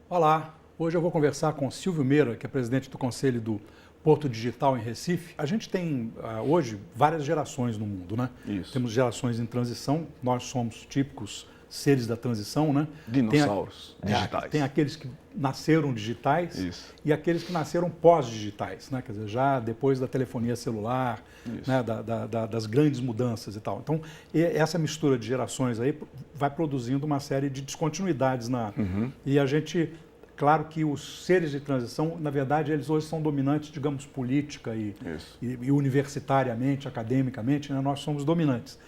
Olá, hoje eu vou conversar com Silvio Meira, que é presidente do Conselho do Porto Digital em Recife. A gente tem hoje várias gerações no mundo, né? Isso. Temos gerações em transição, nós somos típicos seres da transição, né? Dinossauros digitais. Tem aqueles que nasceram digitais. Isso. E aqueles que nasceram pós-digitais, né? Quer dizer, já depois da telefonia celular, né? Das grandes mudanças e tal. Então, essa mistura de gerações aí vai produzindo uma série de descontinuidades E a gente, claro que os seres de transição, na verdade, eles hoje são dominantes, digamos, política e universitariamente, academicamente, né? Nós somos dominantes.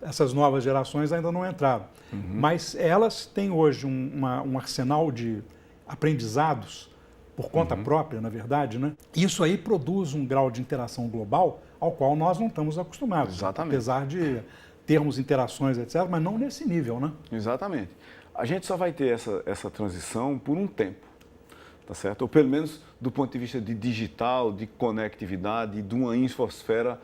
Essas novas gerações ainda não entraram. Mas elas têm hoje um arsenal de aprendizados por conta própria, na verdade, né? Isso aí produz um grau de interação global ao qual nós não estamos acostumados. Exatamente. Apesar de termos interações, etc., mas não nesse nível, né? Exatamente. A gente só vai ter essa transição por um tempo, tá certo? Ou pelo menos do ponto de vista de digital, de conectividade, de uma infosfera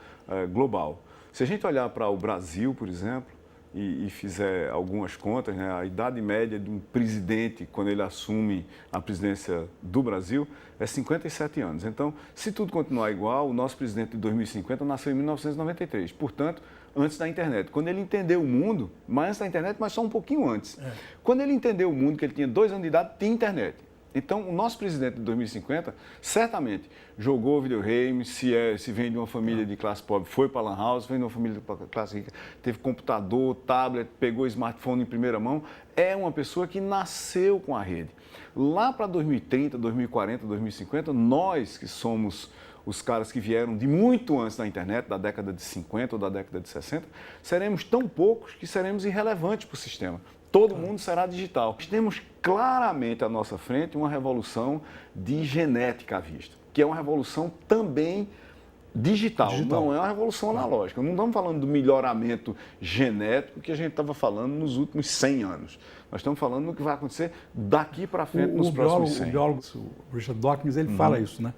global. Se a gente olhar para o Brasil, por exemplo, e fizer algumas contas, né, a idade média de um presidente, quando ele assume a presidência do Brasil, é 57 anos. Então, se tudo continuar igual, o nosso presidente de 2050 nasceu em 1993, portanto, antes da internet. Quando ele entendeu o mundo, mais antes da internet, mas só um pouquinho antes. Quando ele entendeu o mundo, que ele tinha 2 anos de idade, tinha internet. Então, o nosso presidente de 2050, certamente, jogou videogame, se vem de uma família de classe pobre, foi para a Lan House, vem de uma família de classe rica, teve computador, tablet, pegou smartphone em primeira mão, é uma pessoa que nasceu com a rede. Lá para 2030, 2040, 2050, nós que somos os caras que vieram de muito antes da internet, da década de 50 ou da década de 60, seremos tão poucos que seremos irrelevantes para o sistema. Todo mundo será digital. Temos claramente à nossa frente uma revolução de genética à vista, que é uma revolução também digital. Não é uma revolução analógica. Não estamos falando do melhoramento genético que a gente estava falando nos últimos 100 anos. Nós estamos falando do que vai acontecer daqui para frente nos próximos 100. O biólogo Richard Dawkins, ele fala isso, né?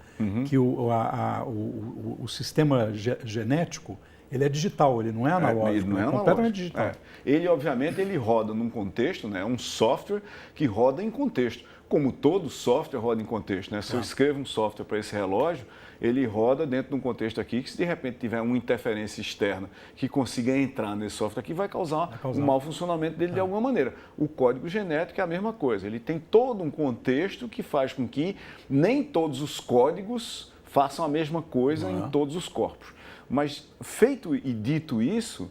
Que o sistema genético, ele é digital, ele não é analógico, ele não é completamente digital. Ele, obviamente, ele roda num contexto, né? É um software que roda em contexto. Como todo software roda em contexto, né? Se eu escrevo um software para esse relógio, ele roda dentro de um contexto aqui que, se de repente tiver uma interferência externa que consiga entrar nesse software aqui, vai causar um mau funcionamento dele de alguma maneira. O código genético é a mesma coisa. Ele tem todo um contexto que faz com que nem todos os códigos façam a mesma coisa em todos os corpos. Mas, feito e dito isso,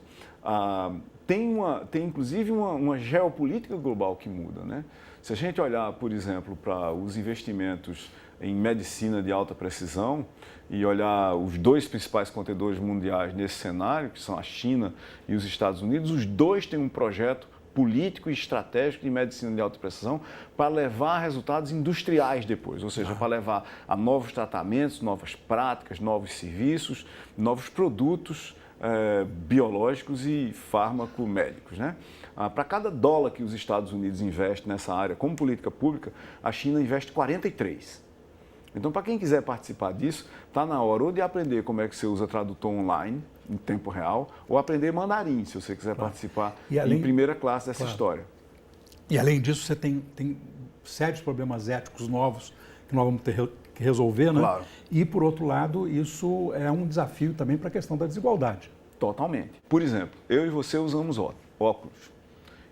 tem inclusive uma geopolítica global que muda, né? Se a gente olhar, por exemplo, para os investimentos em medicina de alta precisão e olhar os 2 principais contendores mundiais nesse cenário, que são a China e os Estados Unidos, os 2 têm um projeto político e estratégico de medicina de alta precisão para levar a resultados industriais depois, ou seja, para levar a novos tratamentos, novas práticas, novos serviços, novos produtos biológicos e fármaco-médicos, né? Para cada dólar que os Estados Unidos investem nessa área como política pública, a China investe 43. Então, para quem quiser participar disso, está na hora ou de aprender como é que você usa tradutor online, em tempo real, ou aprender mandarim, se você quiser participar em primeira classe dessa história. E, além disso, você tem sérios problemas éticos novos que nós vamos ter que resolver, né? Claro. E, por outro lado, isso é um desafio também para a questão da desigualdade. Totalmente. Por exemplo, eu e você usamos óculos.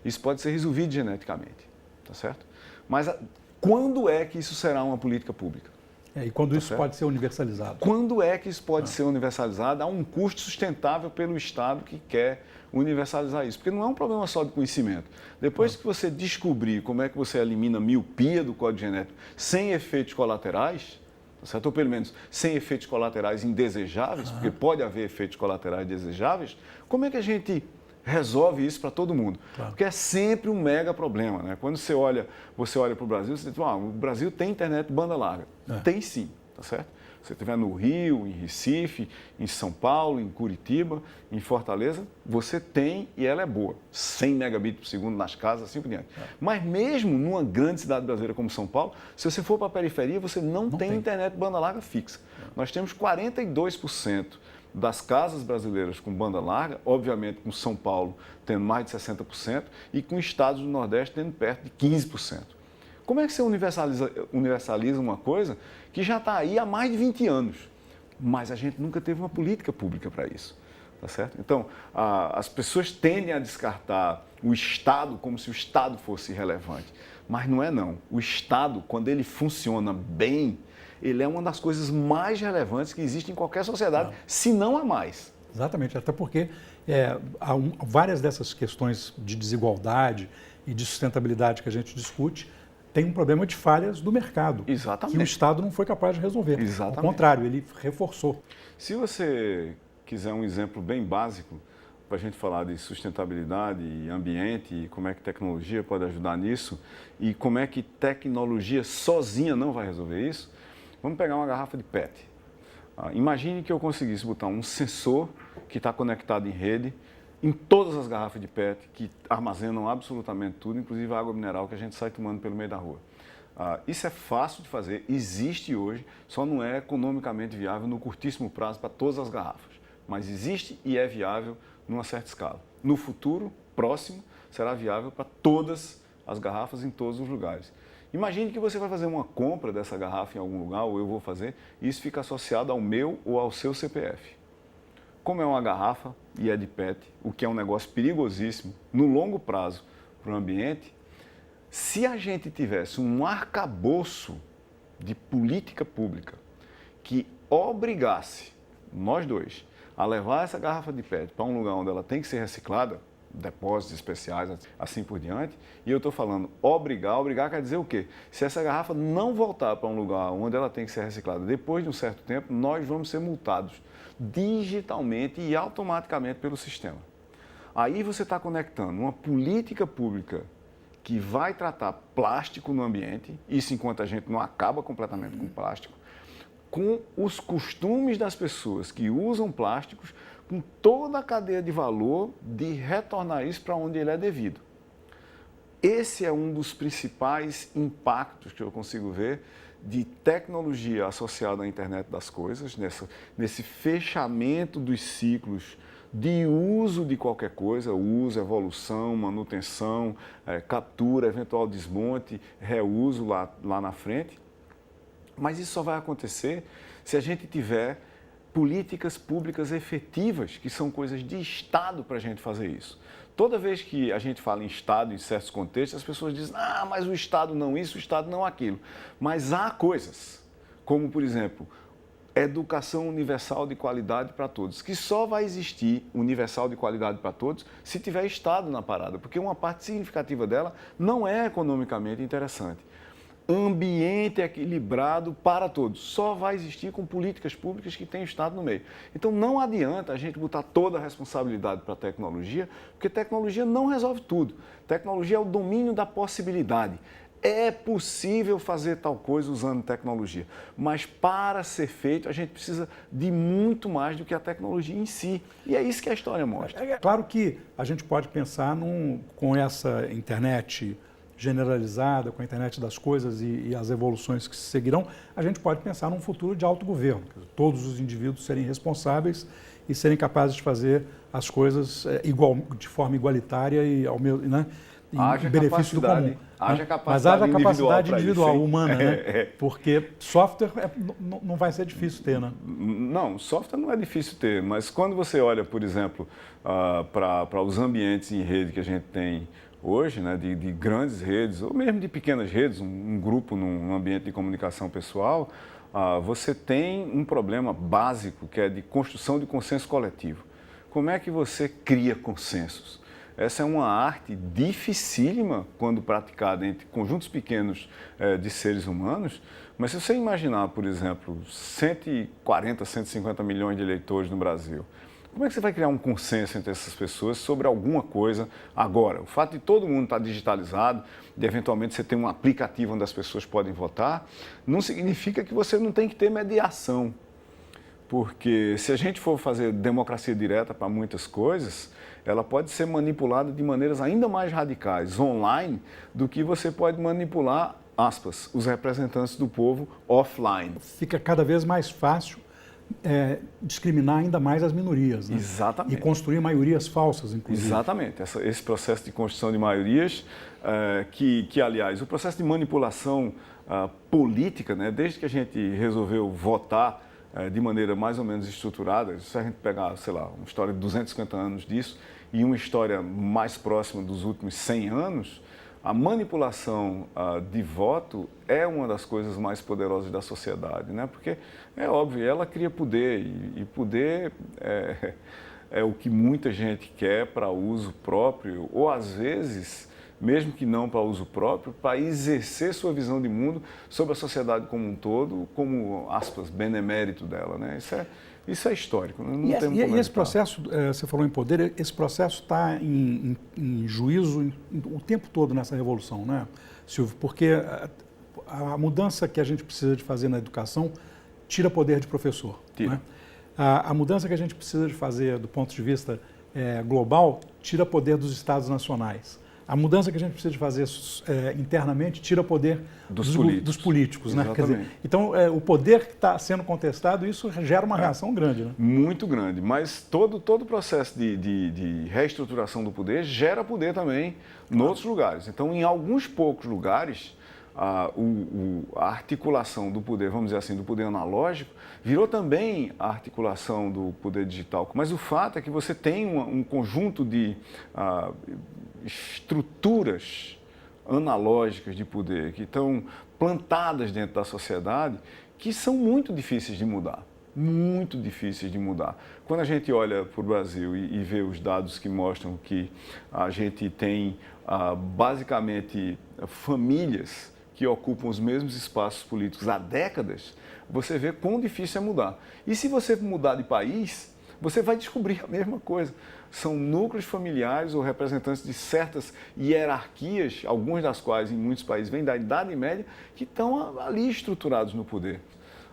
Isso pode ser resolvido geneticamente, tá certo? Mas quando é que isso será uma política pública? E quando isso pode ser universalizado? Quando é que isso pode ser universalizado a um custo sustentável pelo Estado que quer universalizar isso? Porque não é um problema só de conhecimento. Depois que você descobrir como é que você elimina a miopia do código genético sem efeitos colaterais, tá certo? Ou pelo menos sem efeitos colaterais indesejáveis, porque pode haver efeitos colaterais desejáveis, como é que a gente resolve isso para todo mundo? Porque é sempre um mega problema, né? Quando você olha para o Brasil, você diz, o Brasil tem internet de banda larga. Tem sim, tá certo? Se você estiver no Rio, em Recife, em São Paulo, em Curitiba, em Fortaleza, você tem e ela é boa. 100 megabits por segundo nas casas, assim por diante. Mas mesmo numa grande cidade brasileira como São Paulo, se você for para a periferia, você não tem internet banda larga fixa. Nós temos 42% das casas brasileiras com banda larga, obviamente com São Paulo tendo mais de 60% e com estados do Nordeste tendo perto de 15%. Como é que você universaliza uma coisa que já está aí há mais de 20 anos, mas a gente nunca teve uma política pública para isso? Tá certo? Então, as pessoas tendem a descartar o Estado como se o Estado fosse irrelevante, mas não é não. O Estado, quando ele funciona bem, ele é uma das coisas mais relevantes que existe em qualquer sociedade, se não a mais. Exatamente, até porque há várias dessas questões de desigualdade e de sustentabilidade que a gente discute tem um problema de falhas do mercado, Exatamente. que o Estado não foi capaz de resolver. Exatamente. Ao contrário, ele reforçou. Se você quiser um exemplo bem básico para a gente falar de sustentabilidade e ambiente e como é que tecnologia pode ajudar nisso e como é que tecnologia sozinha não vai resolver isso, vamos pegar uma garrafa de PET. Imagine que eu conseguisse botar um sensor que está conectado em rede em todas as garrafas de PET que armazenam absolutamente tudo, inclusive a água mineral que a gente sai tomando pelo meio da rua. Isso é fácil de fazer, existe hoje, só não é economicamente viável no curtíssimo prazo para todas as garrafas. Mas existe e é viável numa certa escala. No futuro próximo, será viável para todas as garrafas em todos os lugares. Imagine que você vai fazer uma compra dessa garrafa em algum lugar, ou eu vou fazer, e isso fica associado ao meu ou ao seu CPF. Como é uma garrafa e é de PET, o que é um negócio perigosíssimo no longo prazo para o ambiente, se a gente tivesse um arcabouço de política pública que obrigasse nós dois a levar essa garrafa de PET para um lugar onde ela tem que ser reciclada, depósitos especiais, assim por diante, e eu estou falando obrigar quer dizer o quê? Se essa garrafa não voltar para um lugar onde ela tem que ser reciclada depois de um certo tempo, nós vamos ser multados digitalmente e automaticamente pelo sistema. Aí você está conectando uma política pública que vai tratar plástico no ambiente, isso enquanto a gente não acaba completamente com o plástico, com os costumes das pessoas que usam plásticos, com toda a cadeia de valor de retornar isso para onde ele é devido. Esse é um dos principais impactos que eu consigo ver de tecnologia associada à internet das coisas, nesse fechamento dos ciclos de uso de qualquer coisa, uso, evolução, manutenção, captura, eventual desmonte, reuso lá na frente. Mas isso só vai acontecer se a gente tiver políticas públicas efetivas, que são coisas de Estado para a gente fazer isso. Toda vez que a gente fala em Estado, em certos contextos, as pessoas dizem, mas o Estado não isso, o Estado não aquilo. Mas há coisas, como, por exemplo, educação universal de qualidade para todos, que só vai existir universal de qualidade para todos se tiver Estado na parada, porque uma parte significativa dela não é economicamente interessante. Ambiente equilibrado para todos. Só vai existir com políticas públicas que têm o Estado no meio. Então não adianta a gente botar toda a responsabilidade para a tecnologia, porque tecnologia não resolve tudo. Tecnologia é o domínio da possibilidade. É possível fazer tal coisa usando tecnologia, mas para ser feito a gente precisa de muito mais do que a tecnologia em si. E é isso que a história mostra. É claro que a gente pode pensar com essa internet generalizada, com a internet das coisas e as evoluções que se seguirão, a gente pode pensar num futuro de autogoverno, todos os indivíduos serem responsáveis e serem capazes de fazer as coisas de forma igualitária e em benefício do comum. Mas haja capacidade individual, humana, né? Porque software não vai ser difícil ter, né? Não, software não é difícil ter, mas quando você olha, por exemplo, para os ambientes em rede que a gente tem hoje, né, de grandes redes, ou mesmo de pequenas redes, um grupo num ambiente de comunicação pessoal, você tem um problema básico que é de construção de consenso coletivo. Como é que você cria consensos? Essa é uma arte dificílima quando praticada entre conjuntos pequenos de seres humanos, mas se você imaginar, por exemplo, 140, 150 milhões de eleitores no Brasil, como é que você vai criar um consenso entre essas pessoas sobre alguma coisa agora? O fato de todo mundo estar digitalizado, de eventualmente você ter um aplicativo onde as pessoas podem votar, não significa que você não tem que ter mediação. Porque se a gente for fazer democracia direta para muitas coisas, ela pode ser manipulada de maneiras ainda mais radicais online do que você pode manipular, aspas, os representantes do povo offline. Fica cada vez mais fácil discriminar ainda mais as minorias, né? Exatamente. E construir maiorias falsas, inclusive. Exatamente. Esse processo de construção de maiorias, aliás, o processo de manipulação política, né, desde que a gente resolveu votar de maneira mais ou menos estruturada, se a gente pegar, sei lá, uma história de 250 anos disso e uma história mais próxima dos últimos 100 anos, a manipulação de voto é uma das coisas mais poderosas da sociedade, né? Porque é óbvio, ela cria poder e poder é o que muita gente quer para uso próprio ou às vezes, mesmo que não para uso próprio, para exercer sua visão de mundo sobre a sociedade como um todo, como, aspas, benemérito dela, né? Isso é histórico. Não E esse processo, você falou em poder, esse processo está em juízo o tempo todo nessa revolução, né, Silvio? Porque a mudança que a gente precisa de fazer na educação tira poder de professor. Tira. Né? A mudança que a gente precisa de fazer do ponto de vista global tira poder dos estados nacionais. A mudança que a gente precisa de fazer internamente tira poder dos políticos. Né? Quer dizer, então, o poder que está sendo contestado, isso gera uma reação grande. Né? Muito grande, mas todo o processo de reestruturação do poder gera poder também em outros lugares. Então, em alguns poucos lugares, a articulação do poder, vamos dizer assim, do poder analógico, virou também a articulação do poder digital. Mas o fato é que você tem um conjunto de estruturas analógicas de poder que estão plantadas dentro da sociedade que são muito difíceis de mudar. Muito difíceis de mudar. Quando a gente olha para o Brasil e vê os dados que mostram que a gente tem basicamente famílias que ocupam os mesmos espaços políticos há décadas, você vê quão difícil é mudar. E se você mudar de país, você vai descobrir a mesma coisa. São núcleos familiares ou representantes de certas hierarquias, algumas das quais em muitos países vêm da Idade Média, que estão ali estruturados no poder.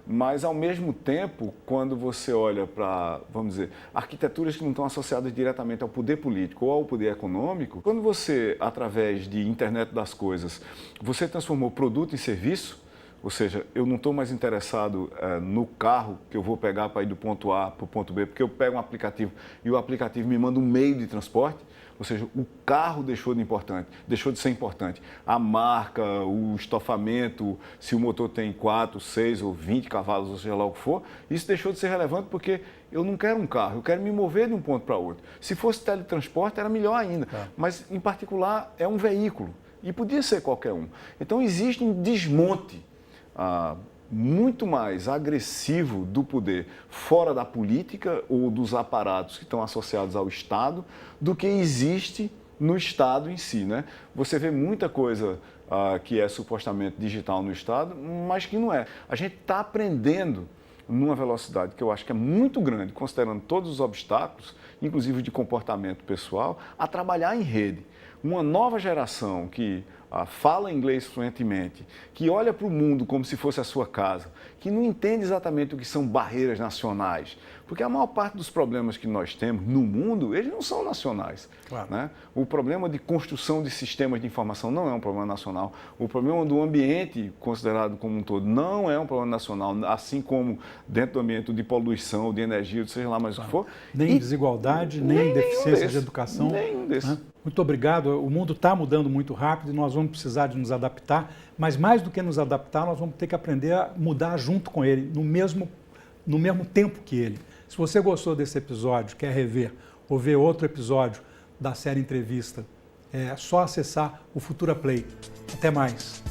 Mas, ao mesmo tempo, quando você olha para, vamos dizer, arquiteturas que não estão associadas diretamente ao poder político ou ao poder econômico, quando você, através de internet das coisas, você transformou produto em serviço, ou seja, eu não estou mais interessado no carro que eu vou pegar para ir do ponto A para o ponto B, porque eu pego um aplicativo e o aplicativo me manda um meio de transporte. Ou seja, o carro deixou de ser importante. A marca, o estofamento, se o motor tem 4, 6 ou 20 cavalos, ou seja lá o que for, isso deixou de ser relevante porque eu não quero um carro, eu quero me mover de um ponto para outro. Se fosse teletransporte, era melhor ainda. Mas, em particular, é um veículo e podia ser qualquer um. Então, existe um desmonte muito mais agressivo do poder fora da política ou dos aparatos que estão associados ao Estado do que existe no Estado em si, né? Você vê muita coisa que é supostamente digital no Estado, mas que não é. A gente está aprendendo numa velocidade que eu acho que é muito grande, considerando todos os obstáculos, inclusive de comportamento pessoal, a trabalhar em rede. Uma nova geração que fala inglês fluentemente, que olha para o mundo como se fosse a sua casa, que não entende exatamente o que são barreiras nacionais, porque a maior parte dos problemas que nós temos no mundo, eles não são nacionais. Claro. Né? O problema de construção de sistemas de informação não é um problema nacional. O problema do ambiente considerado como um todo não é um problema nacional, assim como dentro do ambiente de poluição, de energia, seja lá mais o que for. Nem desigualdade, nem deficiência de educação. Nenhum desses. Né? Muito obrigado. O mundo está mudando muito rápido e nós vamos precisar de nos adaptar, mas mais do que nos adaptar, nós vamos ter que aprender a mudar junto com ele, no mesmo tempo que ele. Se você gostou desse episódio, quer rever ou ver outro episódio da série Entrevista, é só acessar o Futura Play. Até mais.